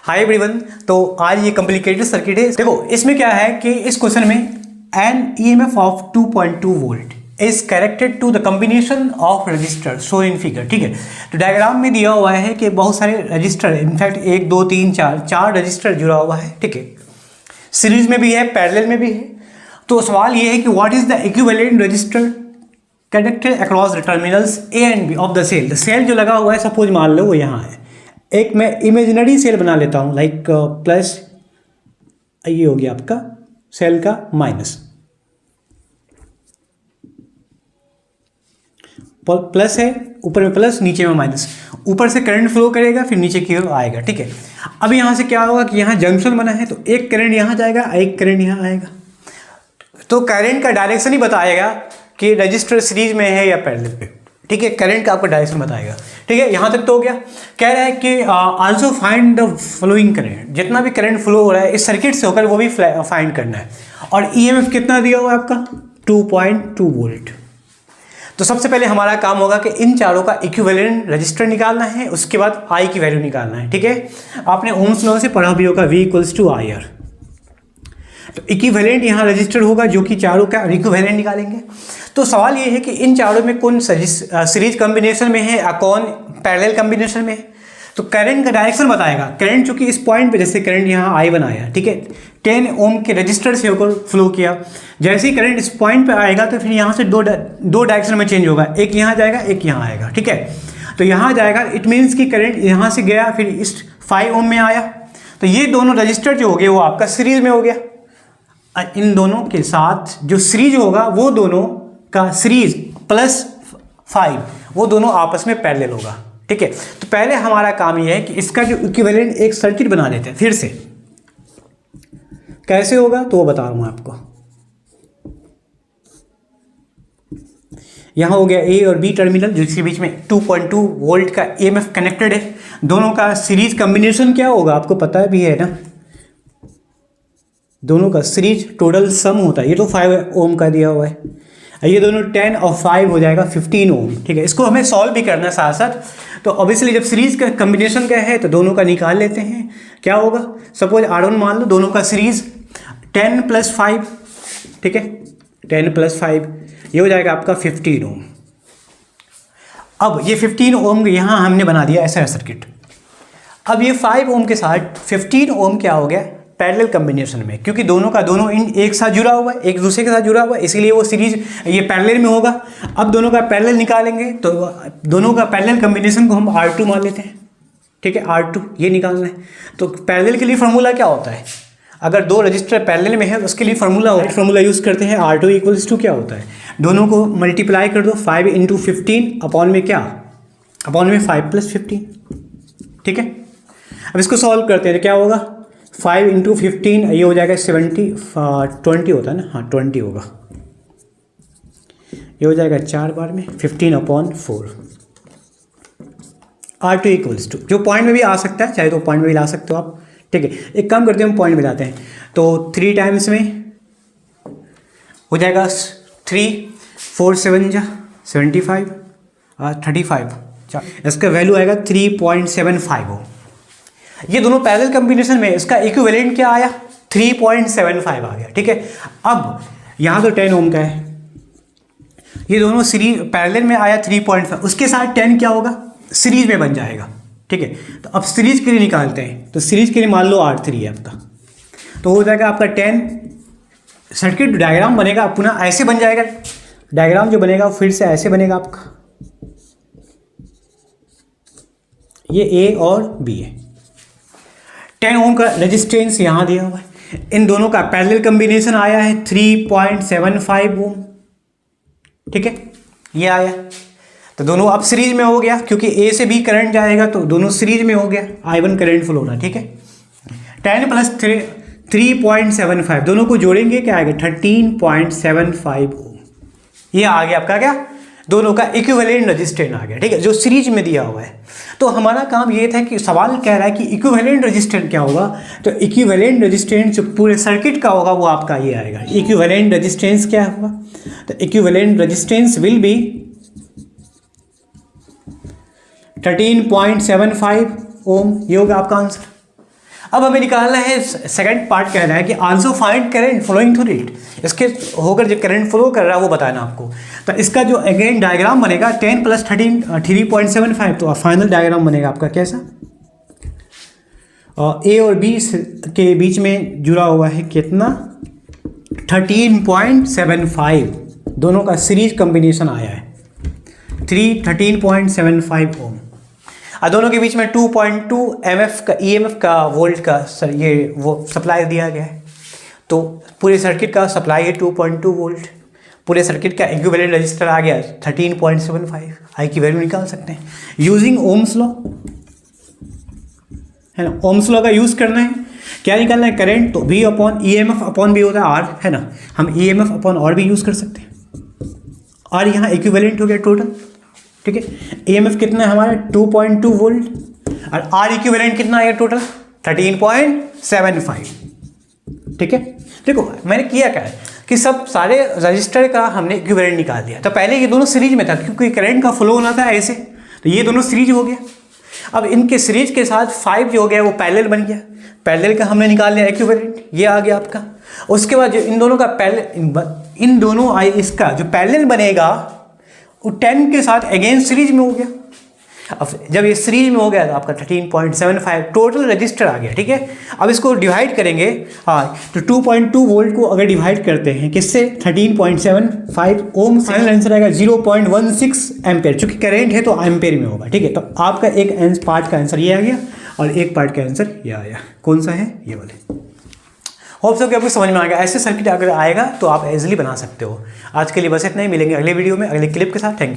Hi everyone. तो आज ये कॉम्प्लिकेटेड सर्किट है। देखो इसमें क्या है कि इस क्वेश्चन में an EMF of 2.2 volt is connected to the combination of resistor show in figure. ठीक है, तो डायग्राम में दिया हुआ है कि बहुत सारे रजिस्टर, इनफैक्ट 1 2 3 4 रजिस्टर जुड़ा हुआ है। ठीक है, सीरीज में भी है, पैरेलल में भी है। तो सवाल ये है कि what is the equivalent resistor connected across the terminals A and B of the cell. The cell जो लगा हुआ है, सपोज मान लो वो यहाँ है। एक मैं इमेजिनरी सेल बना लेता हूँ, लाइक प्लस, ये हो गया आपका सेल का माइनस, प्लस है, ऊपर में प्लस नीचे में माइनस। ऊपर से करंट फ्लो करेगा, फिर नीचे की ओर आएगा। ठीक है, अब यहाँ से क्या होगा कि यहाँ जंक्शन बना है, तो एक करंट यहाँ जाएगा, एक करंट यहाँ आएगा। तो करंट का डायरेक्शन ही बताएगा कि रजिस्टर सीरीज में है या पैरेलल पे। ठीक है, करंट का आपको डायरेक्शन बताएगा। ठीक है, यहाँ तक तो हो गया। कह रहा है कि also find the flowing current, जितना भी करंट फ्लो हो रहा है इस सर्किट से होकर वो भी फाइंड करना है। और ईएमएफ कितना दिया हुआ है आपका 2.2 वोल्ट। तो सबसे पहले हमारा काम होगा कि इन चारों का इक्विवेलेंट रजिस्टर निकालना है, उसके बाद आई की वैल्यू निकालना है। ठीक है, आपने ओम्स लॉ से पढ़ा भी होगा, V = IR। तो इक्विवेलेंट यहाँ रजिस्टर होगा जो कि चारों का इक्विवेलेंट निकालेंगे। तो सवाल ये है कि इन चारों में कौन सीरीज कॉम्बिनेशन में है या कौन पैरेलल कॉम्बिनेशन में है। तो करंट का डायरेक्शन बताएगा। करंट चूंकि इस पॉइंट पे, जैसे करंट यहाँ I बनाया, ठीक है, 10 ओम के रजिस्टर से होकर फ्लो किया। जैसे ही करंट इस पॉइंट पे आएगा तो फिर यहाँ से दो डायरेक्शन में चेंज होगा, एक यहाँ जाएगा, एक यहाँ आएगा। ठीक है, तो यहाँ जाएगा, इट मीन्स कि करंट यहाँ से गया, फिर इस 5 ओम में आया। तो ये दोनों रजिस्टर जो हो गए वो आपका सीरीज में हो गया। इन दोनों के साथ जो सीरीज होगा वो दोनों का सीरीज +5 वो दोनों आपस में पैरेलल होगा। ठीक है, तो पहले हमारा काम यह है कि इसका जो इक्विवेलेंट एक सर्किट बना देते हैं। फिर से कैसे होगा तो वो बता रहा हूं आपको। यहां हो गया ए और बी टर्मिनल, जिसके बीच में 2.2 वोल्ट का ईएमएफ कनेक्टेड है। दोनों का सीरीज कॉम्बिनेशन क्या होगा आपको पता भी है ना, दोनों का सीरीज टोटल सम होता है। ये तो 5 ओम का दिया हुआ है, ये दोनों 10 और 5 हो जाएगा 15 ओम। ठीक है, इसको हमें सॉल्व भी करना है साथ साथ। तो ऑब्वियसली जब सीरीज का कॉम्बिनेशन का है तो दोनों का निकाल लेते हैं। क्या होगा, सपोज R1 मान लो, दोनों का सीरीज 10 + 5। ठीक है, 10 + 5 ये हो जाएगा आपका 15 ओम। अब ये 15 ओम यहाँ हमने बना दिया ऐसा सर्किट। अब ये 5 ओम के साथ 15 ओम क्या हो गया पैरेलल कॉम्बिनेशन में, क्योंकि दोनों का दोनों इन एक साथ जुड़ा हुआ है, एक दूसरे के साथ जुड़ा हुआ है, इसीलिए वो सीरीज ये पैरेलल में होगा। अब दोनों का पैरेलल निकालेंगे तो दोनों का पैरेलल कॉम्बिनेशन को हम R2 मान लेते हैं। ठीक है, R2 ये निकालना है। तो पैरेलल के लिए फार्मूला क्या होता है, अगर दो रजिस्टर पैरेलल में है तो उसके लिए फार्मूला यूज़ करते हैं। R2 = क्या होता है, दोनों को मल्टीप्लाई कर दो, 5 × 15 अपॉन में क्या, अपॉन में 5 + 15। ठीक है, अब इसको सॉल्व करते हैं तो क्या होगा, 5 × 15 ये हो जाएगा 20 होता है ना, हाँ 20 होगा। ये हो जाएगा 4 बार में 15/4। R2 = जो पॉइंट में भी आ सकता है, चाहे तो पॉइंट में भी ला सकते हो आप। ठीक है, एक काम करते हैं, हम पॉइंट में लाते हैं। तो 3 टाइम्स में हो जाएगा 3 4 7 75 35। इसका वैल्यू आएगा 3.75 हो। ये दोनों पैरेलल कॉम्बिनेशन में इसका इक्विवेलेंट क्या आया 3.75 आ गया। ठीक है, अब यहाँ तो 10 ओम का है, ये दोनों सीरीज पैरेलल में आया 3.5, उसके साथ 10 क्या होगा सीरीज में बन जाएगा। ठीक है, तो अब सीरीज के लिए निकालते हैं। तो सीरीज के लिए मान लो R3 है आपका, तो हो जाएगा आपका 10। सर्किट डायग्राम बनेगा पुनः ऐसे बन जाएगा, डायग्राम जो बनेगा फिर से ऐसे बनेगा आपका, ये A और B है। 10 ओम का रेजिस्टेंस यहाँ दिया हुआ है। इन दोनों का पैरेलल कॉम्बिनेशन आया है 3.75 ओम। ठीक है, ये आया, तो दोनों अब सीरीज में हो गया, क्योंकि A से B करंट जाएगा तो दोनों सीरीज में हो गया, I1 करंट फ्लो होना। ठीक है, 10 + 3.75 दोनों को जोड़ेंगे क्या आएगा 13.75 ओम। ये आ गया आपका क्या, दोनों का इक्विवेलेंट रेजिस्टेंस आ गया। ठीक है, जो सीरीज में दिया हुआ है। तो हमारा काम ये था कि सवाल कह रहा है कि इक्विवेलेंट रेजिस्टेंस क्या होगा, तो इक्विवेलेंट रेजिस्टेंस जो पूरे सर्किट का होगा वो आपका ये आएगा। इक्विवेलेंट रेजिस्टेंस क्या होगा, तो इक्विवेलेंट रेजिस्टेंस विल बी 13.75 ओम। ये होगा आपका आंसर। अब हमें निकालना है, सेकंड पार्ट कह रहा है कि also find current flowing through it, इसके होकर जो करंट फ्लो कर रहा है वो बताना आपको। तो इसका जो अगेन डायग्राम बनेगा 10 + 13 3.75, तो फाइनल डायग्राम बनेगा आपका कैसा, ए और बी के बीच में जुड़ा हुआ है कितना 13.75, दोनों का सीरीज कॉम्बिनेशन आया है 13.75 ओम, और दोनों के बीच में 2.2 एमएफ का ईएमएफ का वोल्ट का ये वो सप्लाई दिया गया है। तो पूरे सर्किट का सप्लाई है 2.2 वोल्ट, पूरे सर्किट का इक्विवेलेंट रजिस्टर आ गया 13.75, आई की वैल्यू निकाल सकते हैं यूजिंग ओम्स लॉ, है ना। ओम्स लॉ का यूज़ करना है, क्या निकालना है करंट, तो V upon EMF upon V होता है R, है ना, हम EMF अपॉन R भी यूज़ कर सकते हैं। R यहाँ इक्विवेलेंट हो गया टोटल, ठीक है। EMF कितना है हमारा 2.2 वोल्ट, और R इक्विवेलेंट कितना आएगा टोटल 13.75, ठीक है। देखो मैंने किया क्या है कि सब सारे रजिस्टर का हमने इक्विवेलेंट निकाल दिया। तो पहले ये दोनों सीरीज में था क्योंकि करंट का फ्लो होना था ऐसे, तो ये दोनों सीरीज हो गया। अब इनके सीरीज के साथ 5 जो हो गया वो पैरेलल बन गया, पैरेलल का हमने निकाल लिया इक्विवेलेंट, ये आ गया आपका। उसके बाद जो इन दोनों का इन दोनों इसका जो पैरेलल बनेगा वो 10 के साथ अगेंस्ट सीरीज में हो गया। अब जब ये सीरीज में हो गया तो आपका 13.75 टोटल रजिस्टर आ गया, ठीक है। अब इसको डिवाइड करेंगे, हाँ, तो 2.2 वोल्ट को अगर डिवाइड करते हैं किससे 13.75 ओम, फाइनल आंसर आएगा 0.16 एम्पेयर, चूंकि करेंट है तो एम्पेयर में होगा, ठीक है। तो आपका एक पार्ट का आंसर ये आ गया और एक पार्ट का आंसर ये आया, कौन सा है ये वाले। होप सो कि आपको समझ में आ गया। ऐसे सर्किट अगर आएगा तो आप इजीली बना सकते हो। आज के लिए बस इतना ही, मिलेंगे अगले वीडियो में अगले क्लिप के साथ। Thank you.